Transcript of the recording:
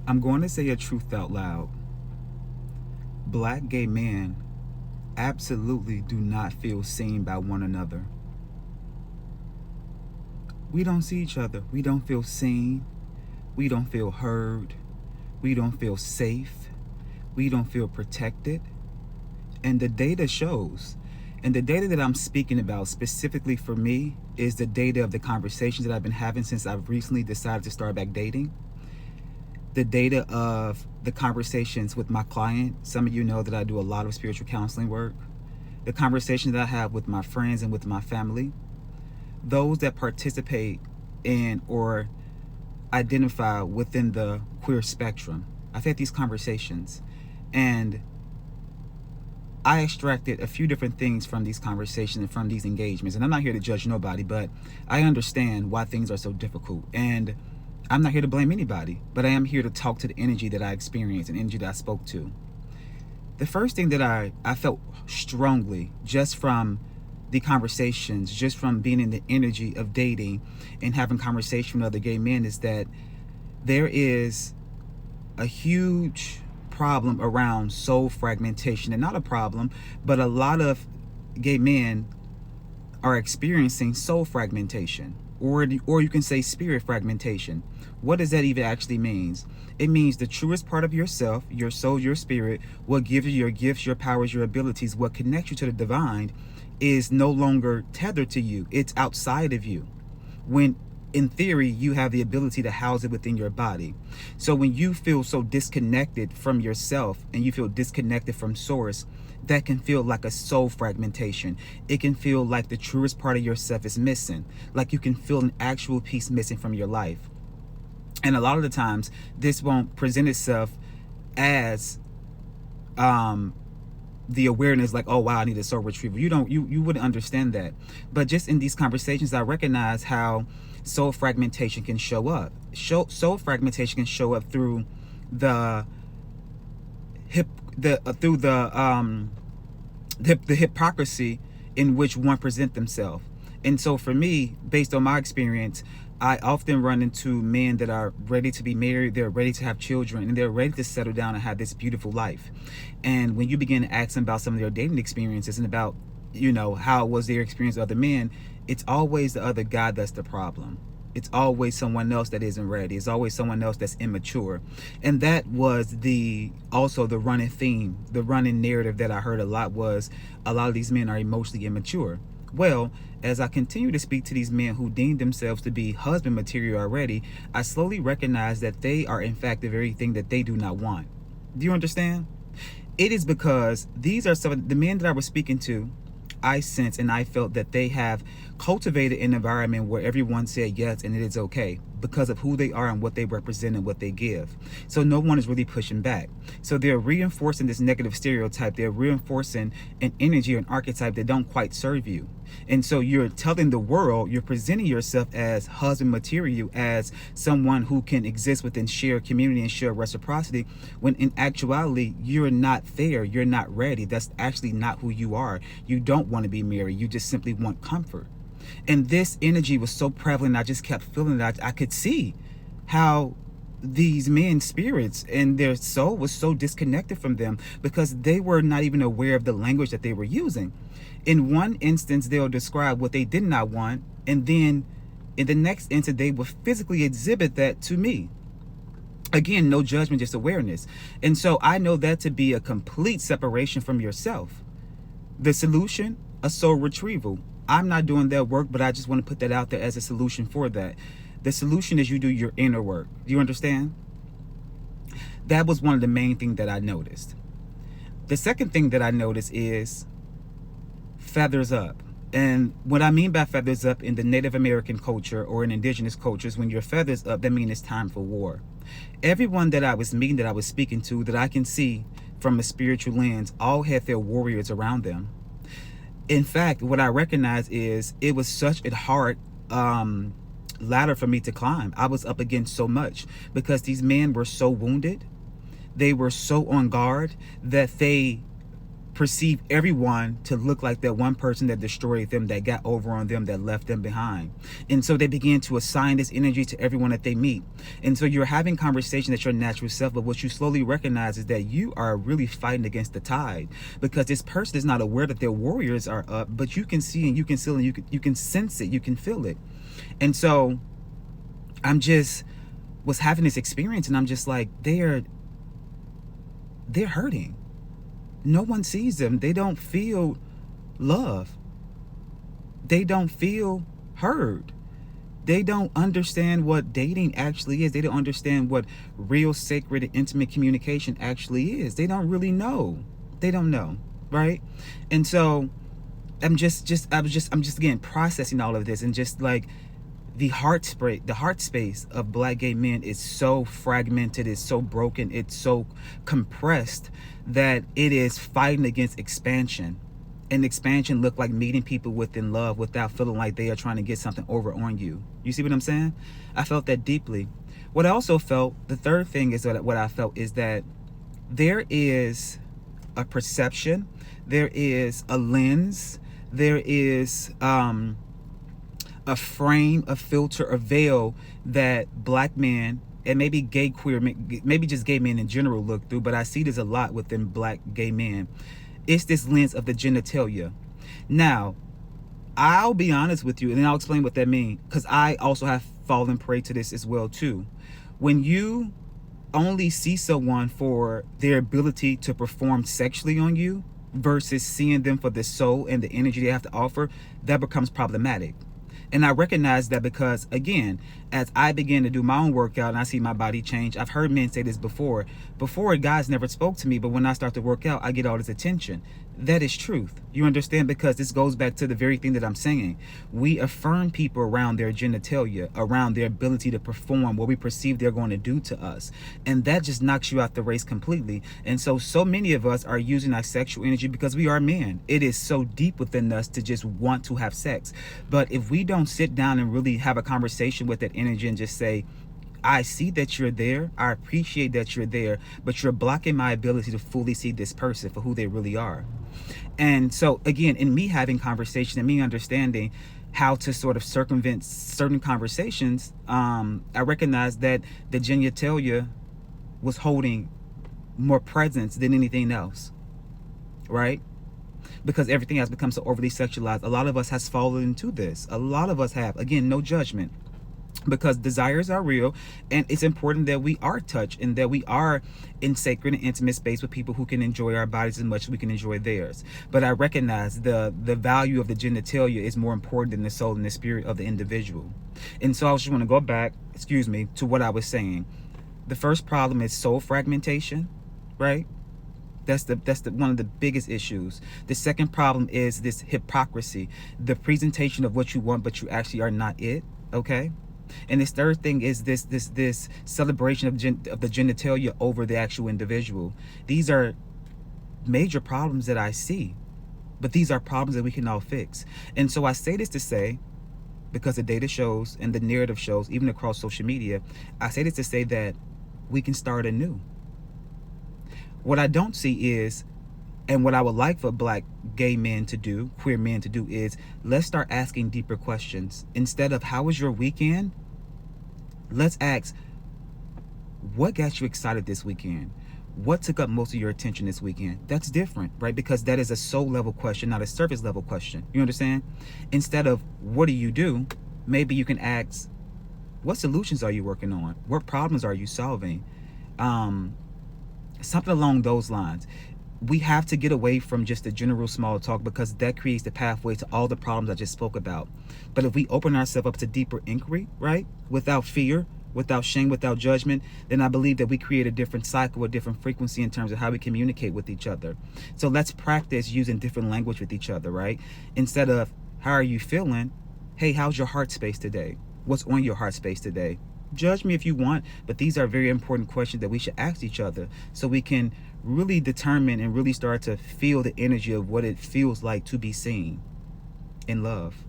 I'm going to say a truth out loud. Black gay men absolutely do not feel seen by one another. We don't see each other. We don't feel seen. We don't feel heard. We don't feel safe. We don't feel protected. And the data shows. And the data that I'm speaking about specifically for me is the data of the conversations that I've been having since I've recently decided to start back dating. The data of the conversations with my client. Some of you know that I do a lot of spiritual counseling work. The conversations that I have with my friends and with my family. Those that participate in or identify within the queer spectrum. I've had these conversations, and I extracted a few different things from these conversations and from these engagements. And I'm not here to judge nobody, but I understand why things are so difficult. And I'm not here to blame anybody, but I am here to talk to the energy that I experienced and energy that I spoke to. The first thing that I felt strongly just from the conversations, just from being in the energy of dating and having conversation with other gay men, is that there is a huge problem around soul fragmentation. And not a problem, but a lot of gay men are experiencing soul fragmentation, or you can say spirit fragmentation. What does that even actually means? It means the truest part of yourself, your soul, your spirit, what gives you your gifts, your powers, your abilities, what connects you to the divine, is no longer tethered to you. It's outside of you. When in theory, you have the ability to house it within your body. So when you feel so disconnected from yourself and you feel disconnected from source, that can feel like a soul fragmentation. It can feel like the truest part of yourself is missing. Like you can feel an actual piece missing from your life. And a lot of the times, this won't present itself as the awareness like, oh wow, I need a soul retrieval. You wouldn't understand that. But just in these conversations, I recognize how soul fragmentation can show up. Soul fragmentation can show up through the hypocrisy in which one present themselves. And so for me, based on my experience, I often run into men that are ready to be married, they're ready to have children, and they're ready to settle down and have this beautiful life. And when you begin to ask them about some of their dating experiences and about, how was their experience with other men, it's always the other guy that's the problem. It's always someone else that isn't ready. It's always someone else that's immature. And that was also the running theme, the running narrative that I heard a lot was a lot of these men are emotionally immature. Well, as I continue to speak to these men who deem themselves to be husband material already, I slowly recognize that they are in fact the very thing that they do not want. Do you understand? It is because these are some of the men that I was speaking to. I sense and I felt that they have cultivated an environment where everyone said yes and it is okay because of who they are and what they represent and what they give. So no one is really pushing back. So they're reinforcing this negative stereotype. They're reinforcing an energy or an archetype that don't quite serve you. And so you're telling the world, you're presenting yourself as husband material, as someone who can exist within shared community and shared reciprocity, when in actuality, you're not there. You're not ready. That's actually not who you are. You don't want to be married. You just simply want comfort. And this energy was so prevalent. I just kept feeling that I could see how these men's spirits and their soul was so disconnected from them because they were not even aware of the language that they were using. In one instance, they'll describe what they did not want, and then in the next instant, they will physically exhibit that to me. Again, no judgment, just awareness. And so I know that to be a complete separation from yourself. The solution, a soul retrieval. I'm not doing that work, but I just want to put that out there as a solution for that. The solution is you do your inner work. Do you understand? That was one of the main things that I noticed. The second thing that I noticed is feathers up. And what I mean by feathers up in the Native American culture or in indigenous cultures, when your feathers up, that means it's time for war. Everyone that I was meeting, that I was speaking to, that I can see from a spiritual lens, all had their warriors around them. In fact, what I recognize is it was such a hard ladder for me to climb. I was up against so much because these men were so wounded. They were so on guard that they perceive everyone to look like that one person that destroyed them, that got over on them, that left them behind. And so they begin to assign this energy to everyone that they meet. And so you're having conversation at your natural self, but what you slowly recognize is that you are really fighting against the tide, because this person is not aware that their warriors are up, but you can see and you can feel and you can sense it, you can feel it. And so I'm just was having this experience, and I'm just like, they're hurting. No one sees them. They don't feel love. They don't feel heard. They don't understand what dating actually is. They don't understand what real sacred and intimate communication actually is. They don't really know. They don't know, right? And so I'm just again processing all of this, and just like the heart space of Black gay men is so fragmented, it's so broken, it's so compressed that it is fighting against expansion. And expansion look like meeting people within love without feeling like they are trying to get something over on you. You see what I'm saying? I felt that deeply. What I also felt, the third thing is that what I felt is that there is a perception, there is a lens, there is a frame, a filter, a veil that Black men, and maybe gay queer men, maybe just gay men in general, look through, but I see this a lot within Black gay men. It's this lens of the genitalia. Now, I'll be honest with you, and then I'll explain what that means, because I also have fallen prey to this as well too. When you only see someone for their ability to perform sexually on you versus seeing them for the soul and the energy they have to offer, that becomes problematic. And I recognize that because, again, as I begin to do my own workout and I see my body change, I've heard men say this before. Before, guys never spoke to me, but when I start to work out, I get all this attention. That is truth. You understand? Because this goes back to the very thing that I'm saying. We affirm people around their genitalia, around their ability to perform what we perceive they're going to do to us. And that just knocks you out the race completely. And so many of us are using our sexual energy because we are men. It is so deep within us to just want to have sex. But if we don't sit down and really have a conversation with that energy and just say, I see that you're there, I appreciate that you're there, but you're blocking my ability to fully see this person for who they really are. And so again, in me having conversation and me understanding how to sort of circumvent certain conversations, I recognized that the genitalia was holding more presence than anything else, right? Because everything has become so overly sexualized. A lot of us has fallen into this. A lot of us have. Again, no judgment. Because desires are real, and it's important that we are touched and that we are in sacred and intimate space with people who can enjoy our bodies as much as we can enjoy theirs. But I recognize the value of the genitalia is more important than the soul and the spirit of the individual. And so I just want to go back, to what I was saying. The first problem is soul fragmentation, right? That's the one of the biggest issues. The second problem is this hypocrisy, the presentation of what you want, but you actually are not it. Okay. And this third thing is this celebration of the genitalia over the actual individual. These are major problems that I see, but these are problems that we can all fix. And so I say this to say, because the data shows and the narrative shows, even across social media, I say this to say that we can start anew. What I don't see is, and what I would like for Black gay men to do, queer men to do, is let's start asking deeper questions. Instead of how was your weekend, let's ask, what got you excited this weekend? What took up most of your attention this weekend? That's different, right? Because that is a soul level question, not a surface level question. You understand? Instead of what do you do, maybe you can ask, what solutions are you working on? What problems are you solving? Something along those lines. We have to get away from just the general small talk, because that creates the pathway to all the problems I just spoke about. But if we open ourselves up to deeper inquiry, right, without fear, without shame, without judgment, then I believe that we create a different cycle, a different frequency in terms of how we communicate with each other. So let's practice using different language with each other, right? Instead of, how are you feeling? Hey, how's your heart space today? What's on your heart space today? Judge me if you want, but these are very important questions that we should ask each other so we can really determine and really start to feel the energy of what it feels like to be seen in love.